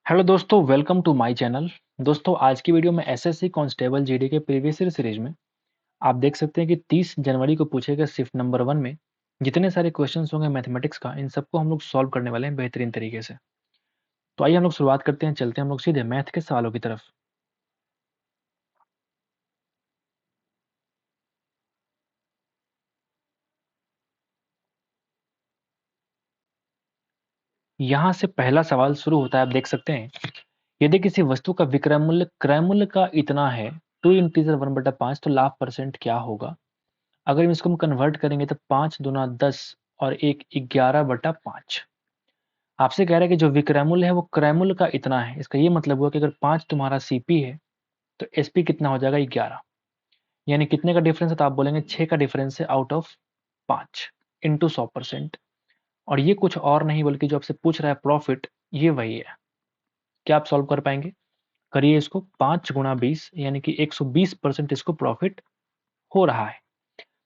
Hello दोस्तों, welcome to my channel. दोस्तों, आज की वीडियो में एसएससी कांस्टेबल जीडी के प्रीवियस ईयर सीरीज में आप देख सकते हैं कि 30 जनवरी को पूछे गए शिफ्ट नंबर 1 में जितने सारे क्वेश्चंस होंगे मैथमेटिक्स का, इन सबको हम लोग सॉल्व करने वाले हैं बेहतरीन तरीके से। तो आइए हम लोग शुरुआत करते हैं, चलते हैं हम लोग सीधे मैथ के सवालों की तरफ। यहाँ से पहला सवाल शुरू होता है, आप देख सकते हैं। यदि किसी वस्तु का विक्रय मूल्य क्रय मूल्य का इतना है, 2 इंटीजर 1/5, तो लाभ परसेंट क्या होगा? अगर हम इसको कन्वर्ट करेंगे तो 5 दूना 10 और 1 11/5। आपसे कह रहा है कि जो विक्रय मूल्य है वो क्रय मूल्य का इतना है। इसका ये मतलब हुआ कि अगर 5 तुम्हारा सीपी है तो एसपी कितना हो जाएगा? 11। यानी कितने का डिफरेंस है? तो आप बोलेंगे 6 का डिफरेंस है आउट ऑफ 5 इंटू 100%। और ये कुछ और नहीं बल्कि जो आपसे पूछ रहा है प्रॉफिट, ये वही है। क्या आप सॉल्व कर पाएंगे? करिए इसको। 5 गुणा 20 यानी कि 120% इसको प्रॉफिट हो रहा है।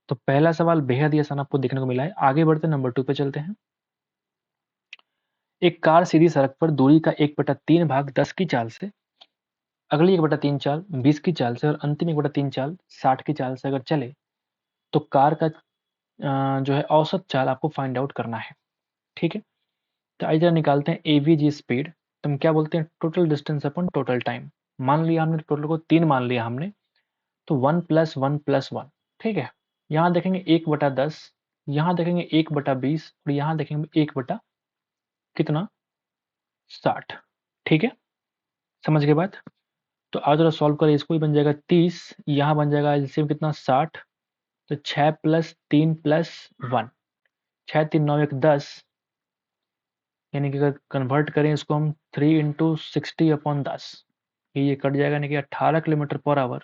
तो पहला सवाल बेहद ही आसान आपको देखने को मिला है। आगे बढ़ते नंबर 2 पे चलते हैं। एक कार सीधी सड़क पर दूरी का 1/3 भाग 10 की चाल से, अगली 1/3 चाल 20 की चाल से और अंतिम 1/3 चाल 60 की चाल से अगर चले तो कार का जो है औसत चाल आपको फाइंड आउट करना है। ठीक है, तो आइए जरा निकालते हैं एवीजी स्पीड। तो हम क्या बोलते हैं? टोटल डिस्टेंस अपन टोटल टाइम। मान लिया हमने टोटल को 3 मान लिया हमने, तो 1 + 1 + 1। ठीक है, यहाँ देखेंगे 1/10, यहाँ देखेंगे 1/20 और यहाँ देखेंगे 1 बटा कितना? 60। ठीक है, समझ गए बात? तो आज जरा सॉल्व करें इसको। ही बन जाएगा 30, यहाँ बन जाएगा एलसीएम कितना? 60। तो 6 + 3 + 1, 6 3 9 1 10। यानी कि अगर कन्वर्ट करें इसको हम 3 इंटू 60/10, ये कट जाएगा, यानी कि 18 किलोमीटर/आवर।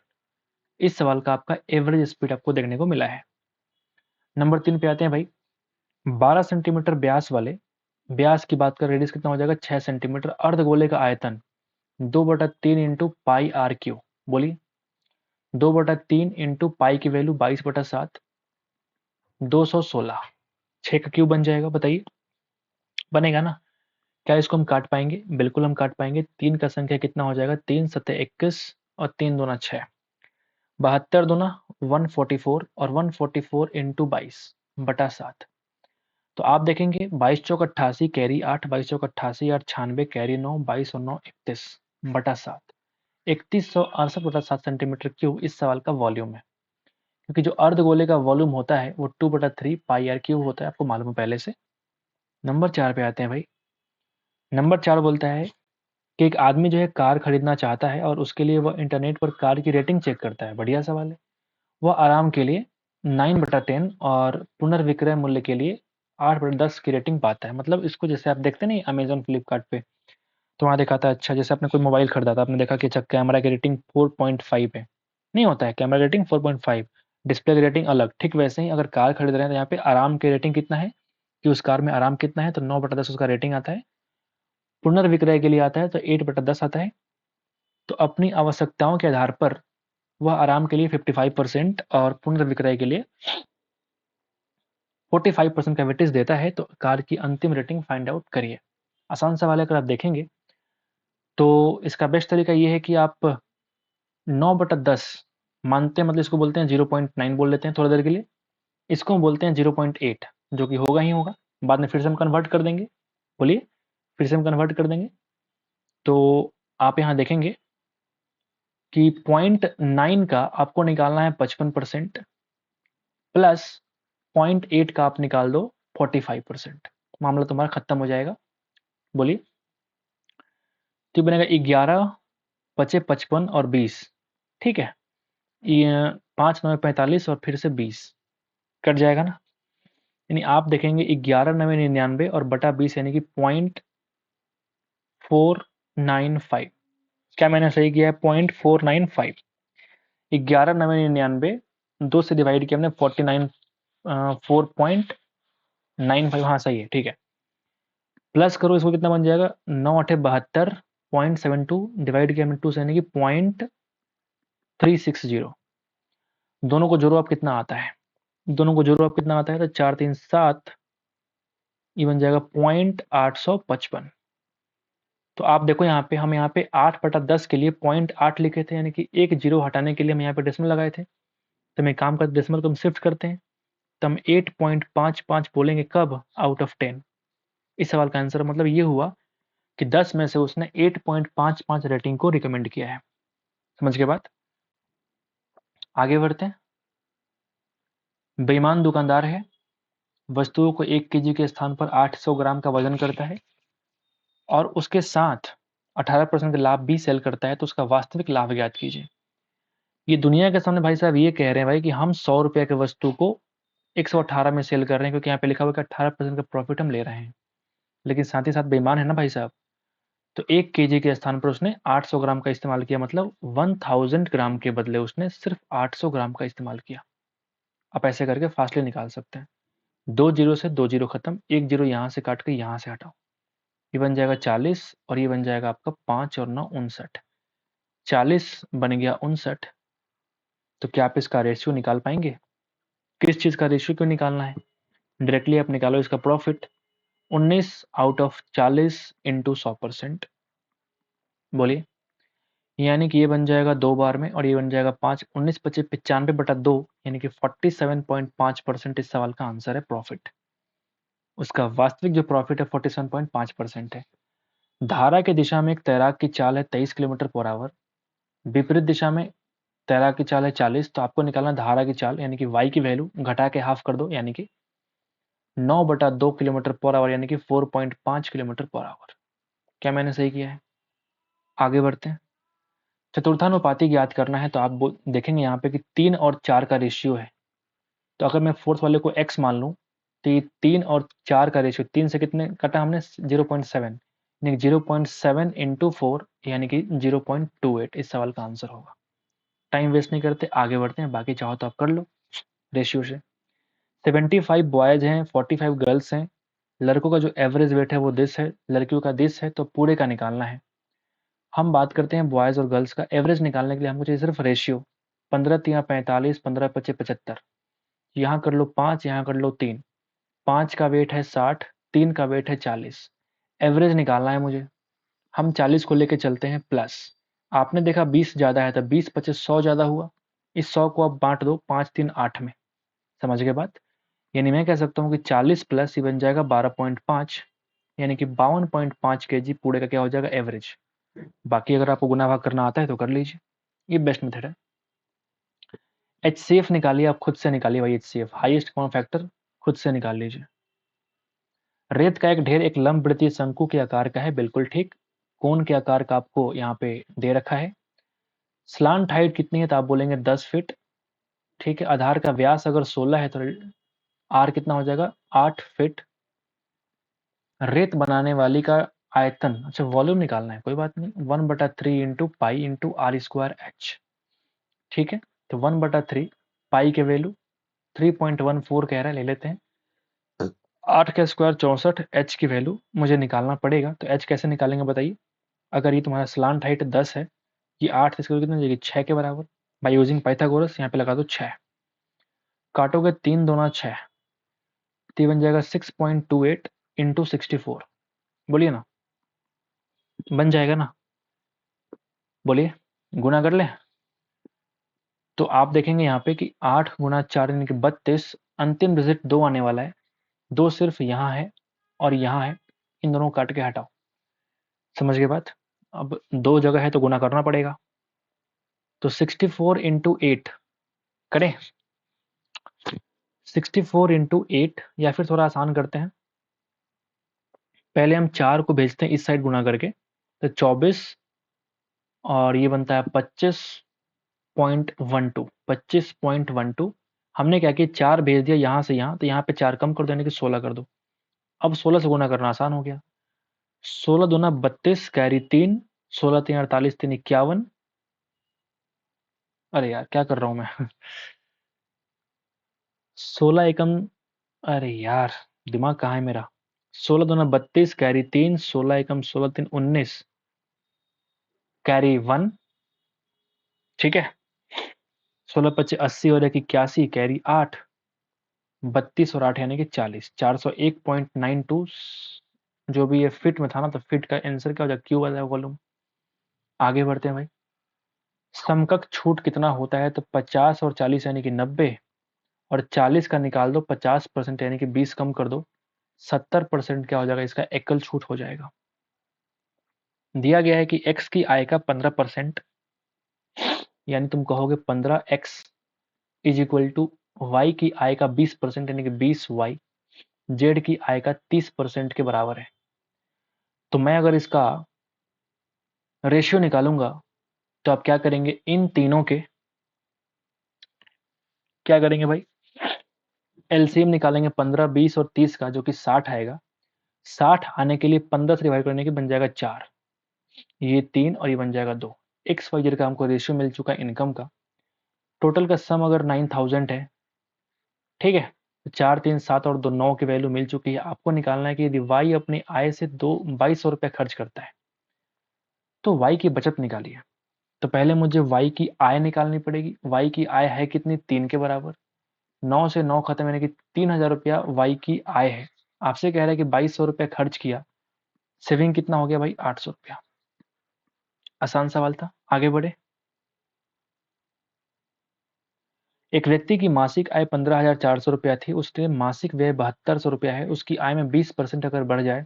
इस सवाल का आपका एवरेज स्पीड आपको देखने को मिला है। नंबर 3 पे आते हैं भाई। 12 सेंटीमीटर व्यास वाले, व्यास की बात कर, रेडियस कितना हो जाएगा? 6 सेंटीमीटर, अर्धगोले का आयतन 2/3 इंटू पाई आर क्यू। बोलिए, 2/3 इंटू पाई की वैल्यू 22/7, 216। 6 का क्यूब बन जाएगा, बताइए बनेगा ना? क्या इसको हम काट पाएंगे? बिल्कुल हम काट पाएंगे। 3 का संख्या कितना हो जाएगा? 3 सत्ते 21 और 3 दूना 6, 72 दूना 144 और 144 इंटू 22/7। तो आप देखेंगे 22 चौक 88 कैरी 8, 22 चौक 88 8 96 कैरी 9, 22 और 9 31/7। 3168/7 सेंटीमीटर क्यूब इस सवाल का वॉल्यूम है। क्योंकि जो अर्धगोले का वॉल्यूम होता है वो 2/3 पाई आर क्यूब होता है, आपको मालूम है पहले से। नंबर 4 पे आते हैं भाई। नंबर 4 बोलता है कि एक आदमी जो है कार खरीदना चाहता है और उसके लिए वह इंटरनेट पर कार की रेटिंग चेक करता है। बढ़िया सवाल है। वह आराम के लिए 9/10 और पुनर्विक्रय मूल्य के लिए 8/10 की रेटिंग पाता है। मतलब इसको जैसे आप देखते नहीं अमेजोन फ्लिपकार्ट पे, तो वहाँ दिखाता है। अच्छा, जैसे आपने कोई मोबाइल खरीदा था, आपने देखा कि अच्छा कैमरा की रेटिंग 4.5 है, नहीं होता है कैमरा रेटिंग 4.5, डिस्प्ले की रेटिंग अलग। ठीक वैसे ही अगर कार खरीद रहे हैं तो यहाँ पे आराम की रेटिंग कितना है, कि उस कार में आराम कितना है, तो 9/10 उसका रेटिंग आता है। पुनर्विक्रय के लिए आता है तो 8/10 आता है। तो अपनी आवश्यकताओं के आधार पर वह आराम के लिए 55% और पुनर्विक्रय के लिए 45% का वेटेज देता है। तो कार की अंतिम रेटिंग फाइंड आउट करिए। आसान सवाल है, अगर आप देखेंगे तो इसका बेस्ट तरीका ये है कि आप 9/10 मानते हैं, मतलब इसको बोलते हैं 0.9 बोल लेते हैं थोड़ी देर के लिए। इसको हम बोलते हैं 0.8, जो कि होगा ही होगा। बाद में फिर से हम कन्वर्ट कर देंगे। बोलिए, फिर से हम कन्वर्ट कर देंगे। तो आप यहाँ देखेंगे कि 0.9 का आपको निकालना है 55%, प्लस 0.8 का आप निकाल दो 45%, मामला तुम्हारा खत्म हो जाएगा। बोलिए, तो बनेगा 11 बचे 55 और 20। ठीक है, ये 5 9 45 और फिर से 20 कट जाएगा ना। यानी आप देखेंगे 11 9 99 और बटा 20 यानी कि 0.495। क्या मैंने सही किया है? 0.495। 11 9 99 2 से डिवाइड किया हमने 4.95। हाँ सही है, ठीक है। प्लस करो इसको, कितना बन जाएगा? 9 8 72 0.72 डिवाइड किया हमने 2 से यानी कि 0.360। दोनों को जोड़ो आप, कितना आता है? दोनों को जोड़ो आप, कितना आता है? तो 4 3 7, ये बन जाएगा 0.855। तो आप देखो यहाँ पे हम यहाँ पे 8/10 के लिए 0.8 लिखे थे, यानी कि एक जीरो हटाने के लिए हम यहाँ पे डेसिमल लगाए थे। तो हम एक काम करते, डेसिमल को हम शिफ्ट करते हैं, तो हम 8.55 बोलेंगे कब, आउट ऑफ 10। इस सवाल का आंसर मतलब ये हुआ कि 10 में से उसने 8.55 रेटिंग को रिकमेंड किया है। समझ के बात? आगे बढ़ते हैं। बेईमान दुकानदार है, वस्तुओं को 1 केजी के स्थान पर 800 ग्राम का वजन करता है और उसके साथ 18% का लाभ भी सेल करता है, तो उसका वास्तविक लाभ ज्ञात कीजिए। ये दुनिया के सामने भाई साहब ये कह रहे हैं भाई कि हम 100 रुपये की वस्तु को 118 में सेल कर रहे हैं, क्योंकि यहाँ पे लिखा हुआ है कि 18% का प्रॉफिट हम ले रहे हैं। लेकिन साथ ही साथ बेईमान है ना भाई साहब। तो 1 केजी के स्थान पर उसने 800 ग्राम का इस्तेमाल किया, मतलब 1000 ग्राम के बदले उसने सिर्फ 800 ग्राम का इस्तेमाल किया। आप ऐसे करके फासले निकाल सकते हैं। 2 जीरो से 2 जीरो खत्म, 1 जीरो यहाँ से काट के यहाँ से हटाओ, ये बन जाएगा 40 और ये बन जाएगा आपका 5 और 9 59। 40 बन गया 59। तो क्या आप इसका रेशियो निकाल पाएंगे? किस चीज़ का रेशियो क्यों निकालना है? डायरेक्टली आप निकालो इसका प्रॉफिट। 19 out of 40 into 100%। बोलिए, यानी कि ये बन जाएगा 2 बार में और ये बन जाएगा 5। 19 25 95/2 यानी कि 47.5% इस सवाल का आंसर है प्रॉफिट। उसका वास्तविक जो प्रॉफिट है 47.5% है। धारा की दिशा में एक तैराक की चाल है 23 किलोमीटर पर आवर, विपरीत दिशा में तैराक की चाल है 40। तो आपको निकालना धारा की चाल, यानी कि y की वैल्यू घटा के हाफ कर दो, यानी कि 9/2 किलोमीटर पर आवर, यानी कि 4.5 किलोमीटर पर आवर। क्या मैंने सही किया है? आगे बढ़ते हैं। चतुर्थानुपाती ज्ञात करना है, तो आप देखेंगे यहाँ पे कि 3 और 4 का रेशियो है। तो अगर मैं फोर्थ वाले को x मान लूँ, तो ये 3 और 4 का रेशियो, 3 से कितने कटा हमने, 0.7, यानी 0.7 इंटू 4 यानी कि 0.28 इस सवाल का आंसर होगा। टाइम वेस्ट नहीं करते, आगे बढ़ते हैं। बाकी चाहो तो आप कर लो रेशियो से। 75 बॉयज हैं, 45 गर्ल्स हैं। लड़कों का जो एवरेज वेट है वो दिस है, लड़कियों का दिस है, तो पूरे का निकालना है। हम बात करते हैं बॉयज और गर्ल्स का एवरेज निकालने के लिए हमको चाहिए सिर्फ रेशियो। 15 3 45, 15 25 75। यहाँ कर लो 5, यहाँ कर लो 3। 5 का वेट है 60, 3 का वेट है 40। एवरेज निकालना है मुझे। हम 40 को लेके चलते हैं प्लस। आपने देखा 20 ज़्यादा है, तो 20 25 100 ज़्यादा हुआ। इस 100 को आप बांट दो 5 3 8 में। समझ गए बात? यानी मैं कह सकता हूँ कि 40 प्लस ये बन जाएगा 12.5, यानी कि 52.5 केजी पूरे का क्या हो जाएगा, एवरेज। बाकी अगर आपको गुना भाग करना आता है तो कर लीजिए, ये बेस्ट मेथड है। HCF निकालिए, आप खुद से निकालिए भाई। HCF हाईएस्ट कॉमन फैक्टर खुद से निकाल लीजिए। रेत का एक ढेर एक लंबवृत्तीय शंकु के आकार का है, बिल्कुल ठीक। कोन के आकार का आपको यहाँ पे दे रखा है। स्लांट हाइट कितनी है, तो आप बोलेंगे 10 फीट। ठीक है। आधार का व्यास अगर 16 है तो आर कितना हो जाएगा, 8 फीट। रेत बनाने वाली का आयतन, अच्छा वॉल्यूम निकालना है, कोई बात नहीं। 1/3 into pi into r square h. ठीक है। तो 1/3 पाई के वैल्यू 3.14 कह रहा है, ले लेते हैं। 8 का स्क्वायर 64, एच की वैल्यू मुझे निकालना पड़ेगा। तो एच कैसे निकालेंगे बताइए? अगर ये तुम्हारा स्लांट हाइट 10 है, ये 8 से स्क्वायर कितना हो जाएगी, 6 के बराबर। बाय यूजिंग पाइथागोरस यहाँ पे लगा दो 6। काटोगे 3 दूना 6, तो ये बन जाएगा 6.28 इंटू 64। बोलिए ना, बन जाएगा ना? बोलिए, गुना कर ले। तो आप देखेंगे यहाँ पे कि 8 गुना 4 यानी कि 32। अंतिम डिजिट 2 आने वाला है, 2 सिर्फ यहाँ है और यहाँ है, इन दोनों को काट के हटाओ। समझ गए बात? अब 2 जगह है तो गुना करना पड़ेगा। तो 64 इंटू 8 करें, 64 इंटू 8, या फिर थोड़ा आसान करते हैं, पहले हम 4 को भेजते हैं इस साइड गुना करके, तो 24 और ये बनता है 25.12। 25.12 हमने क्या किया, 4 भेज दिया यहाँ से यहाँ, तो यहाँ पे 4 कम कर दो यानी कि 16 कर दो। अब 16 से गुना करना आसान हो गया। 16 दूना 32, कैरी 3, 16 3 48, 3 51। अरे यार क्या कर रहा हूँ मैं 16 एकम, अरे यार दिमाग कहाँ है मेरा। 16 दूना 32, कैरी 3, 16 एकम 16 3 19, कैरी 1। ठीक है। 16 25 80 और 81, कैरी 8। 32 और 8 यानी कि 40। 401.92 जो भी ये फिट में था ना, तो फिट का आंसर क्या हो जाएगा, क्यू आ जाएगा वॉल्यूम। आगे बढ़ते हैं भाई। समकक्ष छूट कितना होता है, तो 50 और 40 यानी कि 90, और 40 का निकाल दो 50% यानी कि 20 कम कर दो, 70% क्या हो जाएगा, इसका एकल छूट हो जाएगा। दिया गया है कि x की आय का 15%, यानी तुम कहोगे 15x is equal to Y की आय का 20% यानी कि 20y, जेड की आय का 30% के बराबर है। तो मैं अगर इसका रेशियो निकालूंगा तो आप क्या करेंगे, इन तीनों के क्या करेंगे भाई, एलसीएम निकालेंगे 15, 20 और 30 का, जो कि 60 आएगा। 60 आने के लिए 15 से डिवाइड करने के बन जाएगा 4, ये 3 और ये बन जाएगा 2। एक्स वाई जेड का हमको रेशियो मिल चुका है इनकम का। टोटल का सम अगर 9000 है, ठीक है, तो 4, 3, 7 और 2 9 की वैल्यू मिल चुकी है। आपको निकालना है कि यदि वाई अपनी आय से 2200 रुपया खर्च करता है तो वाई की बचत निकालिए। तो पहले मुझे वाई की आय निकालनी पड़ेगी। वाई की आय है कितनी, 3 के बराबर। 9 से 9 खत्म यानी कि 3000 रुपया वाई की आय है। आपसे कह रहा है कि 2200 रुपया खर्च किया, सेविंग कितना हो गया भाई, 800 रुपया। आसान सवाल था, आगे बढ़े। एक व्यक्ति की मासिक आय 15,400 रुपया थी, उसके मासिक व्यय 7200 रुपया है। उसकी आय में 20% अगर बढ़ जाए,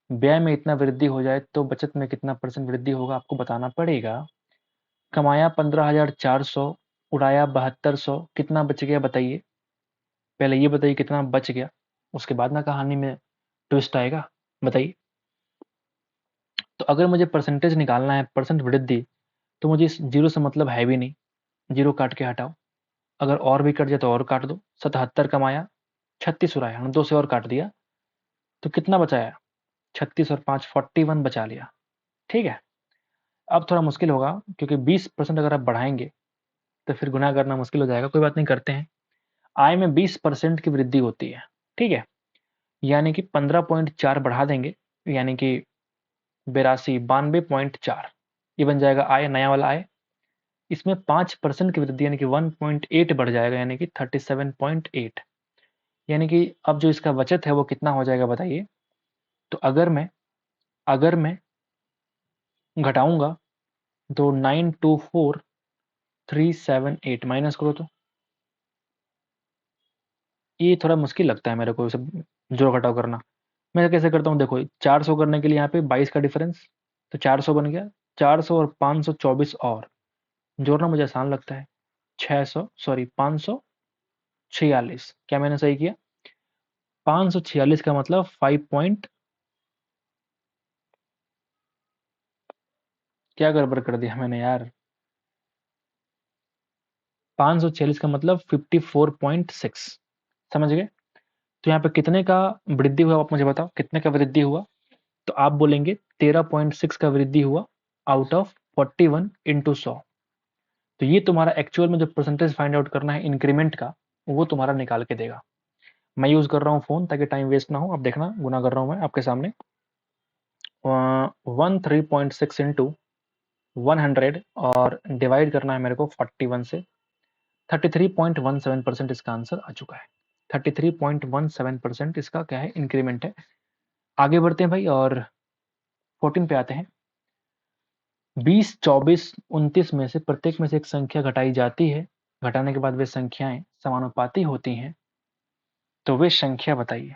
व्यय में इतना वृद्धि हो जाए, तो बचत में कितना परसेंट वृद्धि होगा, आपको बताना पड़ेगा। कमाया 15,400, उड़ाया 7200, कितना बच गया बताइए। पहले ये बताइए कितना बच गया, उसके बाद ना कहानी में ट्विस्ट आएगा। बताइए। तो अगर मुझे परसेंटेज निकालना है, परसेंट वृद्धि, तो मुझे इस जीरो से मतलब है भी नहीं, जीरो काट के हटाओ। अगर और भी कट जाए तो और काट दो। 77 कमाया, 36 उड़ाया, हमने 2 से और काट दिया, तो कितना बचाया, 36 और 5 41 बचा लिया। ठीक है। अब थोड़ा मुश्किल होगा, क्योंकि 20% अगर आप बढ़ाएंगे तो फिर गुना करना मुश्किल हो जाएगा। कोई बात नहीं, करते हैं। आय में 20% की वृद्धि होती है, ठीक है, यानी कि 15.4 बढ़ा देंगे, यानी कि 92 92.4, ये बन जाएगा आय, नया वाला आय। इसमें 5% की वृद्धि यानी कि 1.8 बढ़ जाएगा, यानी कि 37.8, यानी कि अब जो इसका बचत है वो कितना हो जाएगा बताइए। तो अगर मैं घटाऊंगा तो 924378 माइनस करो तो ये थोड़ा मुश्किल लगता है मेरे को सब जोड़ घटाव करना। मैं कैसे करता हूँ, देखो 400 करने के लिए यहाँ पे 22 का डिफरेंस, तो 400 बन गया। 400 और 524 और जोड़ना मुझे आसान लगता है। 546, क्या मैंने सही किया, 546 का मतलब 5 पॉइंट, क्या गड़बड़ कर दिया मैंने यार, 546 का मतलब 54.6, समझ गए। तो यहाँ पे कितने का वृद्धि हुआ, आप मुझे बताओ कितने का वृद्धि हुआ। तो आप बोलेंगे 13.6 का वृद्धि हुआ आउट ऑफ 41 इंटू 100। तो ये तुम्हारा एक्चुअल में जो परसेंटेज फाइंड आउट करना है इंक्रीमेंट का, वो तुम्हारा निकाल के देगा। मैं यूज कर रहा हूँ फोन ताकि टाइम वेस्ट ना हो। अब देखना, गुना कर रहा हूँ मैं आपके सामने। 13.6 इंटू 100 और डिवाइड करना है मेरे को 41 से। 33.17% इसका आंसर आ चुका है। 33.17% इसका क्या है, इंक्रीमेंट है। आगे बढ़ते हैं भाई और 14 पे आते हैं। 20, 24, 29 में से प्रत्येक में से एक संख्या घटाई जाती है। घटाने के बाद वे संख्याएं समानुपाती होती हैं, तो वे संख्या बताइए।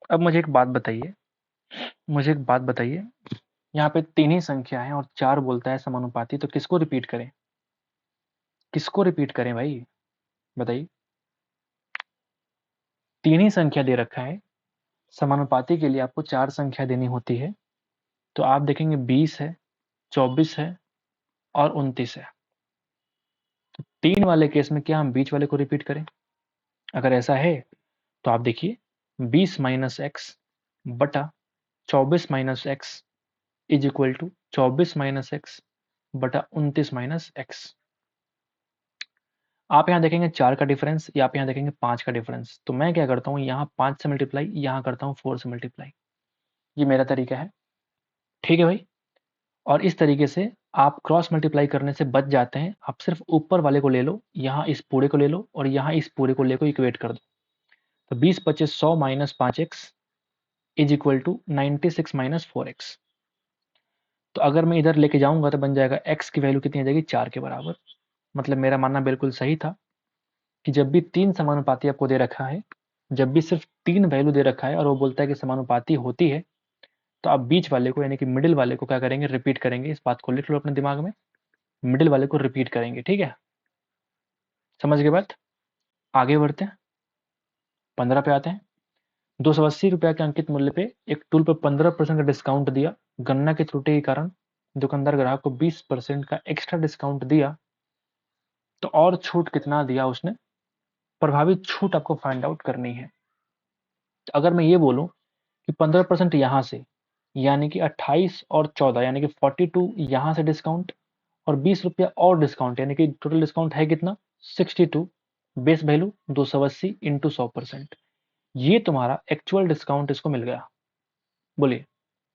अब मुझे एक बात बताइए, यहाँ पे 3 ही संख्या है और 4 बोलता है समानुपाती, तो किसको रिपीट करें भाई, बताइए। 3 ही संख्या दे रखा है, समानुपाती के लिए आपको 4 संख्या देनी होती है। तो आप देखेंगे 20 है, 24 है और 29 है। 3 वाले केस में क्या हम बीच वाले को रिपीट करें? अगर ऐसा है तो आप देखिए 20 माइनस एक्स बटा 24 minus x is equal to 24 minus x बटा 29 माइनस एक्स। आप यहाँ देखेंगे 4 का डिफरेंस, या आप यहाँ देखेंगे 5 का डिफरेंस। तो मैं क्या करता हूँ, यहाँ 5 से मल्टीप्लाई, यहाँ करता हूँ 4 से मल्टीप्लाई। ये मेरा तरीका है, ठीक है भाई। और इस तरीके से आप क्रॉस मल्टीप्लाई करने से बच जाते हैं। आप सिर्फ ऊपर वाले को ले लो, यहाँ इस पूरे को ले लो और यहाँ इस पूरे को लेकर इक्वेट कर दो। तो 20 25 100 minus 5x is equal to 96 minus 4x। तो अगर मैं इधर लेके जाऊंगा तो बन जाएगा x की वैल्यू कितनी आ जाएगी, 4 के बराबर। मतलब मेरा मानना बिल्कुल सही था कि जब भी 3 समानुपाती आपको दे रखा है, जब भी सिर्फ 3 वैल्यू दे रखा है और वो बोलता है कि समानुपाती होती है, तो आप बीच वाले को यानी कि मिडिल वाले को क्या करेंगे, रिपीट करेंगे। इस बात को लिख लो अपने दिमाग में, मिडिल वाले को रिपीट करेंगे। ठीक है, समझ गए बात। आगे बढ़ते हैं, 15 पे आते हैं। 280 रुपया के अंकित मूल्य पे एक टूल पर 15% का डिस्काउंट दिया। गणना की त्रुटि के कारण दुकानदार ग्राहक को 20% का एक्स्ट्रा डिस्काउंट दिया, तो और छूट कितना दिया उसने, प्रभावित छूट आपको फाइंड आउट करनी है। तो अगर मैं ये बोलूं कि 15% यहां से यानी कि 28 और 14 यानी कि 42 यहां से डिस्काउंट, और 20 रुपया और डिस्काउंट यानी कि टोटल डिस्काउंट है कितना, 62। बेस वैल्यू 280 इंटू 100%, ये तुम्हारा एक्चुअल डिस्काउंट इसको मिल गया। बोलिए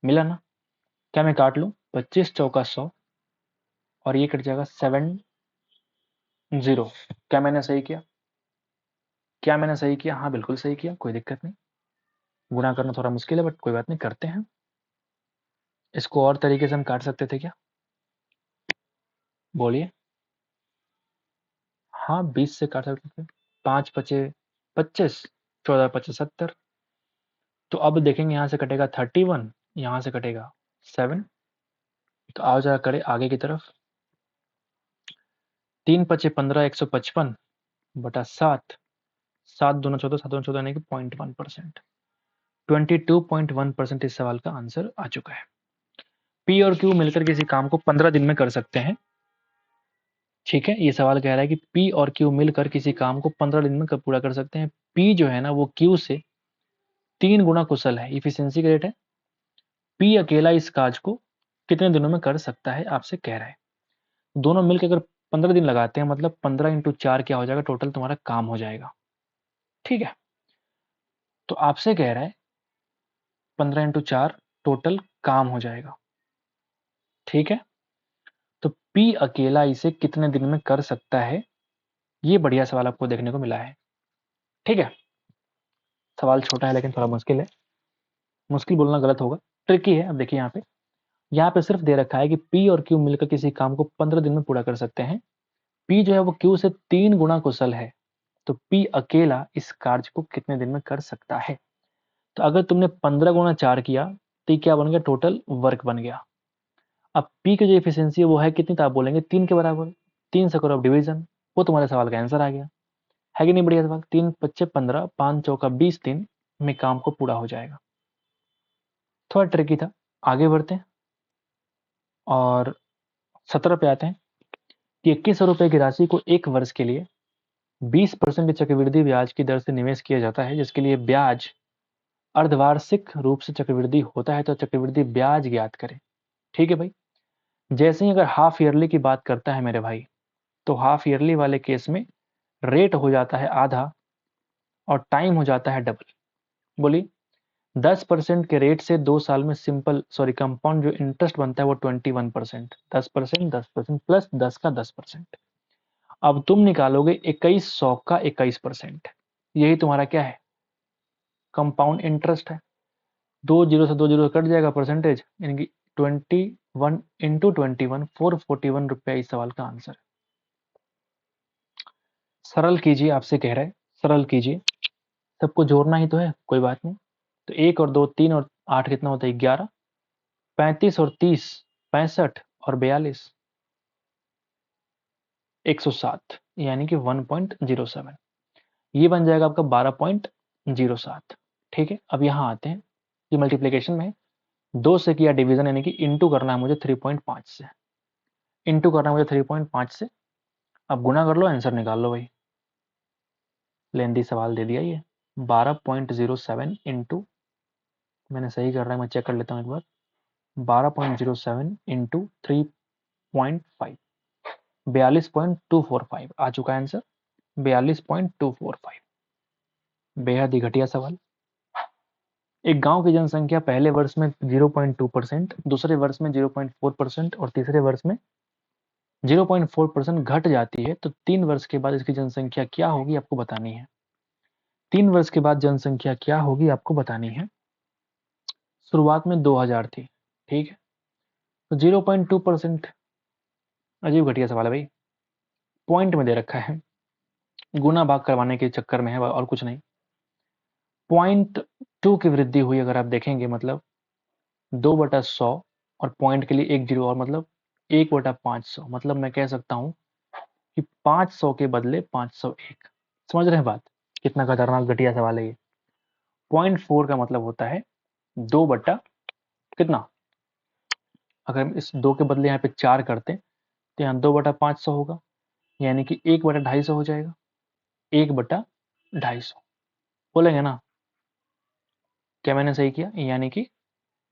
मिला ना। क्या मैं काट लूं, 25 चौका 100 और ये कट जाएगा 70। क्या मैंने सही किया, क्या मैंने सही किया, हाँ बिल्कुल सही किया, कोई दिक्कत नहीं। गुणा करना थोड़ा मुश्किल है बट कोई बात नहीं, करते हैं। इसको और तरीके से हम काट सकते थे क्या, बोलिए। हाँ 20 से काट सकते थे, 5 पचे 25, 14 पचे 70। तो अब देखेंगे यहाँ से कटेगा 31, यहाँ से कटेगा 7। तो आओ जरा करें आगे की तरफ। 3 पचे 15, 155 बटा 7, 7 दूना 14, 7 दूना 14 यानी कि 0.1%, 22.1% इस सवाल का आंसर आ चुका है। पी और क्यू मिलकर किसी काम को 15 दिन में कर सकते हैं। ठीक है, ये सवाल कह रहा है कि पी और क्यू मिलकर किसी काम को 15 दिन में कब पूरा कर सकते हैं। पी जो है ना वो क्यू से 3 गुना कुशल है, इफिशियंसी का रेट है। पी अकेला इस काज को कितने दिनों में कर सकता है आपसे कह रहा है। दोनों मिलकर अगर 15 दिन लगाते हैं, मतलब 15 इंटू 4 क्या हो जाएगा, टोटल तुम्हारा काम हो जाएगा। ठीक है, तो आपसे कह रहा है 15 इंटू 4 टोटल काम हो जाएगा। ठीक है, तो पी अकेला इसे कितने दिन में कर सकता है, ये बढ़िया सवाल आपको देखने को मिला है। ठीक है, सवाल छोटा है लेकिन थोड़ा मुश्किल है, मुश्किल बोलना गलत होगा, ट्रिकी है। अब देखिए यहाँ पे सिर्फ दे रखा है कि पी और क्यू मिलकर किसी काम को 15 दिन में पूरा कर सकते हैं। पी जो है वो क्यू से 3 गुना कुशल है, तो पी अकेला इस कार्य को कितने दिन में कर सकता है। तो अगर तुमने 15 गुना 4 किया तो ये क्या बन गया, टोटल वर्क बन गया। अब पी की जो एफिशिएंसी है वो है कितनी, तो आप बोलेंगे 3 के बराबर। 3 से करो डिवीजन, वो तुम्हारे सवाल का आंसर आ गया। है कि नहीं बढ़िया सवाल। 3 पच्चे 15, 5 चौका 20 दिन में काम को पूरा हो जाएगा। थोड़ा ट्रिकी था, आगे बढ़ते हैं और 17 पे आते हैं कि 2100 रुपए की राशि को 1 वर्ष के लिए 20% चक्रवृद्धि ब्याज की दर से निवेश किया जाता है, जिसके लिए ब्याज अर्धवार्षिक रूप से चक्रवृद्धि होता है। तो चक्रवृद्धि ब्याज ज्ञात करें। ठीक है भाई, जैसे ही अगर हाफ ईयरली की बात करता है मेरे भाई, तो हाफ ईयरली वाले केस में रेट हो जाता है आधा और टाइम हो जाता है डबल। बोलिए 10% के रेट से 2 साल में कंपाउंड जो इंटरेस्ट बनता है वो 21%। 10%, 10% प्लस 10 का 10%। अब तुम निकालोगे 2100 का 21%, यही तुम्हारा क्या है, कंपाउंड इंटरेस्ट है। 2 जीरो से 2 जीरो कट जाएगा परसेंटेज, यानी कि 21 इंटू 21, 441 रुपया इस सवाल का आंसर। सरल कीजिए, आपसे कह रहा है सरल कीजिए, सबको जोड़ना ही तो है, कोई बात नहीं। तो 1 और 2 3 और 8 कितना होता है 11, 35 और 30 65 और 42 107, यानी कि 1.07, ये बन जाएगा आपका 12.07। ठीक है, अब यहाँ आते हैं, ये मल्टीप्लीकेशन में 2 से किया डिवीजन, यानी कि इंटू करना है मुझे 3.5 से, इंटू करना है मुझे 3.5 से। अब गुना कर लो, आंसर निकाल लो भाई। लेंदी सवाल दे दिया ये। 12.07 इंटू, मैंने सही कर रहा है, मैं चेक कर लेता हूँ एक बार। 12.07 इंटू 3.5, 42.245 आ चुका है आंसर। 42.245, बेहद ही घटिया सवाल। एक गांव की जनसंख्या पहले वर्ष में 0.2%, दूसरे वर्ष में 0.4% और तीसरे वर्ष में 0.4% घट जाती है, तो 3 वर्ष के बाद इसकी जनसंख्या क्या होगी आपको बतानी है। 3 वर्ष के बाद जनसंख्या क्या होगी आपको बतानी है। शुरुआत में 2000 थी, ठीक है, तो 0.2%। अजीब घटिया सवाल है भाई, पॉइंट में दे रखा है, गुना भाग करवाने के चक्कर में है और कुछ नहीं। 0.2 की वृद्धि हुई अगर आप देखेंगे, मतलब 2/100 और पॉइंट के लिए एक जीरो और, मतलब 1/500, मतलब मैं कह सकता हूँ कि 500 के बदले 501। समझ रहे हैं बात, कितना खतरनाक घटिया सवाल है ये। 0.4 का मतलब होता है 2 बटा कितना, अगर हम इस 2 के बदले यहाँ पे 4 करते हैं तो यहाँ 2/500 होगा, यानी कि 1/250 हो जाएगा। 1/250 बोलेंगे ना, क्या मैंने सही किया, यानी कि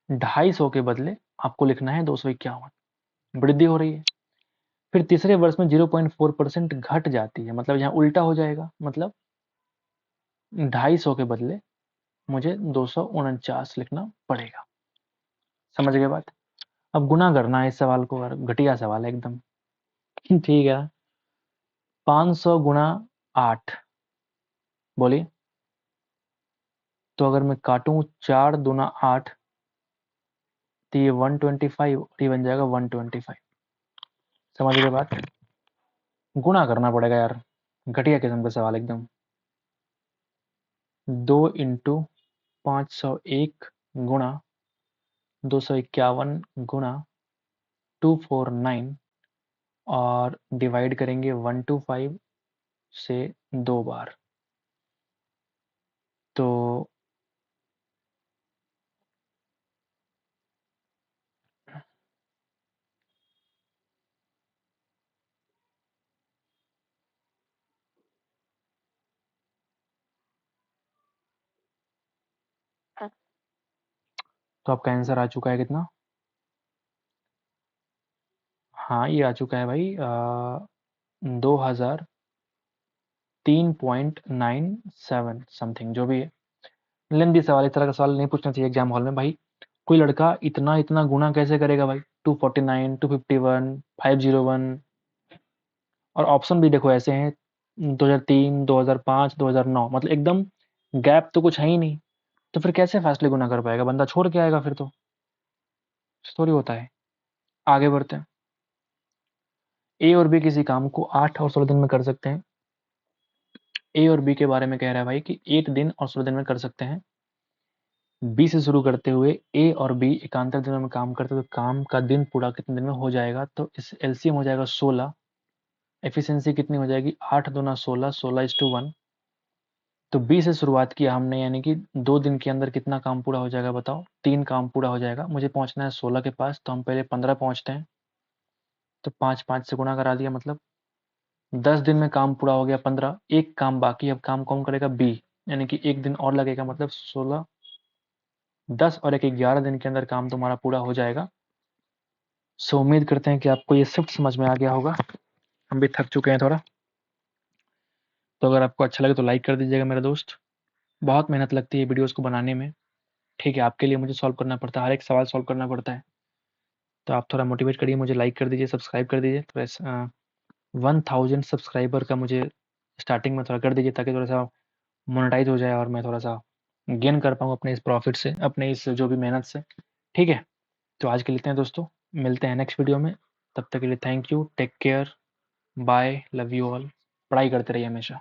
250 के बदले आपको लिखना है 251। वृद्धि हो रही है। फिर तीसरे वर्ष में 0.4% घट जाती है, मतलब यहाँ उल्टा हो जाएगा, मतलब 250 के बदले मुझे 249 लिखना पड़ेगा। समझ गए बात। अब गुना करना है इस सवाल को, और घटिया सवाल है एकदम। ठीक है, 500 गुणा 8, बोलिए। तो अगर मैं काटूं 4 दूना 8, तो ये 125 और ये बन जाएगा 125। समझ गए बात। गुणा करना पड़ेगा यार, घटिया किस्म का सवाल एकदम। 2 इंटू 501 गुणा 251 गुणा 249 और डिवाइड करेंगे 125 से 2 बार। तो आपका आंसर आ चुका है कितना? हाँ, ये आ चुका है भाई 2003.97 समथिंग, जो भी है। लेंदी सवाल, इस तरह का सवाल नहीं पूछना चाहिए एग्जाम हॉल में भाई। कोई लड़का इतना इतना गुना कैसे करेगा भाई, 249, 251, 501। और ऑप्शन भी देखो ऐसे हैं, 2003, 2005, 2009, मतलब एकदम गैप तो कुछ है ही नहीं। तो फिर कैसे फासले गुना कर पाएगा बंदा, छोड़ के आएगा फिर तो थोड़ी होता है। आगे बढ़ते हैं। ए और बी किसी काम को 8 और 16 दिन में कर सकते हैं। ए और बी के बारे में कह रहा है भाई कि 8 दिन और 16 दिन में कर सकते हैं। बी से शुरू करते हुए ए और बी एकांतर दिनों में काम करते हुए काम का दिन पूरा कितने दिन में हो जाएगा, तो इस एलसीएम हो जाएगा 16। एफिशिएंसी कितनी हो जाएगी, 8 दूना 16, 16:1। तो बी से शुरुआत किया हमने, यानी कि 2 दिन के अंदर कितना काम पूरा हो जाएगा बताओ, 3 काम पूरा हो जाएगा। मुझे पहुंचना है 16 के पास, तो हम पहले 15 पहुंचते हैं। तो 5 5 से गुणा करा दिया, मतलब 10 दिन में काम पूरा हो गया। 15, एक काम बाकी, अब काम कौन करेगा, बी, यानी कि एक दिन और लगेगा, मतलब 16, 10 और एक 11 दिन के अंदर काम तुम्हारा पूरा हो जाएगा। सो उम्मीद करते हैं कि आपको ये शिफ्ट समझ में आ गया होगा। हम भी थक चुके हैं थोड़ा। तो अगर आपको अच्छा लगे तो लाइक कर दीजिएगा मेरे दोस्त। बहुत मेहनत लगती है वीडियोस को बनाने में, ठीक है, आपके लिए मुझे सॉल्व करना पड़ता है, हर एक सवाल सॉल्व करना पड़ता है। तो आप थोड़ा मोटिवेट करिए मुझे, लाइक कर दीजिए, सब्सक्राइब कर दीजिए। तो 1000 सब्सक्राइबर का मुझे स्टार्टिंग में थोड़ा कर दीजिए, ताकि थोड़ा सा मोनेटाइज हो जाए और मैं थोड़ा सा गेन कर पाऊँ अपने इस प्रॉफिट से, अपने इस जो भी मेहनत से। ठीक है, तो आज के लिए इतना है दोस्तों, मिलते हैं नेक्स्ट वीडियो में। तब तक के लिए thank you, take care, bye, love you all. पढ़ाई करते रहिए हमेशा।